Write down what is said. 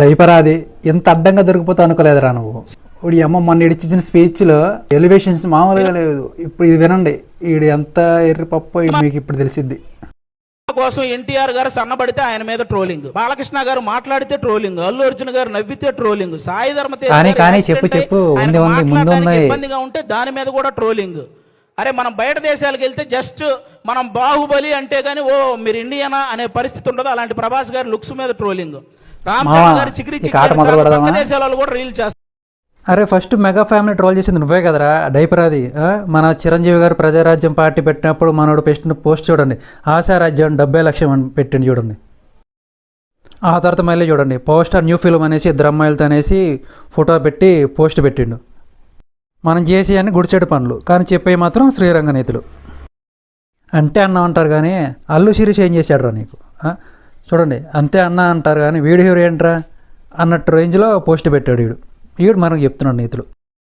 Diaper అది ఎంత అడ్డంగా దొరికిపోతా అనుకోలేదురా నువ్వు. ఇప్పుడు అమ్మ మొన్న ఇచ్చిన స్పీచ్లో ఎలివేషన్స్ మామూలుగా లేదు. ఇప్పుడు ఇది వినండి, ఈడు ఎంత ఎర్రి పప్పు మీకు ఇప్పుడు తెలిసిద్ది. కోసం ఎన్టీఆర్ గారు సన్నబడితే ఆయన మీద ట్రోలింగ్, బాలకృష్ణ గారు మాట్లాడితే ట్రోలింగ్, అల్లు అర్జున్ గారు నవ్వితే ట్రోలింగ్, సాయి ధర్మ ఇబ్బందిగా ఉంటే దాని మీద కూడా ట్రోలింగ్. అరే మనం బయట దేశాలకు వెళ్తే జస్ట్ మనం బాహుబలి అంటే గానీ ఓ మీరు ఇండియనా అనే పరిస్థితి ఉండదు. అలాంటి ప్రభాస్ గారి లుక్స్ మీద ట్రోలింగ్, రామ్ చరణ్ గారు చిక్రీ దేశాలలో కూడా రీల్ చేస్తారు. అరే ఫస్ట్ మెగా ఫ్యామిలీ ట్రోల్ చేసింది నువ్వే కదరా డైపర్ అది. మన చిరంజీవి గారు ప్రజారాజ్యం పార్టీ పెట్టినప్పుడు మనోడు పెట్టిన పోస్ట్ చూడండి, ఆశారాజ్యం 70 లక్షలు అని పెట్టిండి చూడండి. ఆ తర్వాత మళ్ళీ చూడండి పోస్టర్ న్యూ ఫిల్మ్ అనేసి ఇద్దరు అమ్మాయిలతో అనేసి ఫోటో పెట్టి పోస్ట్ పెట్టిండు. మనం చేసి అన్ని గుడిచెడు పనులు కానీ చెప్పే మాత్రం శ్రీరంగ నీతులు అంటే అన్న అంటారు. కానీ అల్లు శిరీష్ ఏం చేశాడు రా నీకు? చూడండి అంతే అన్న అంటారు కానీ వీడియో ఏంట్రా అన్నట్టు రేంజ్లో పోస్ట్ పెట్టాడు వీడు మనకు చెప్తున్నాడు నీతులు.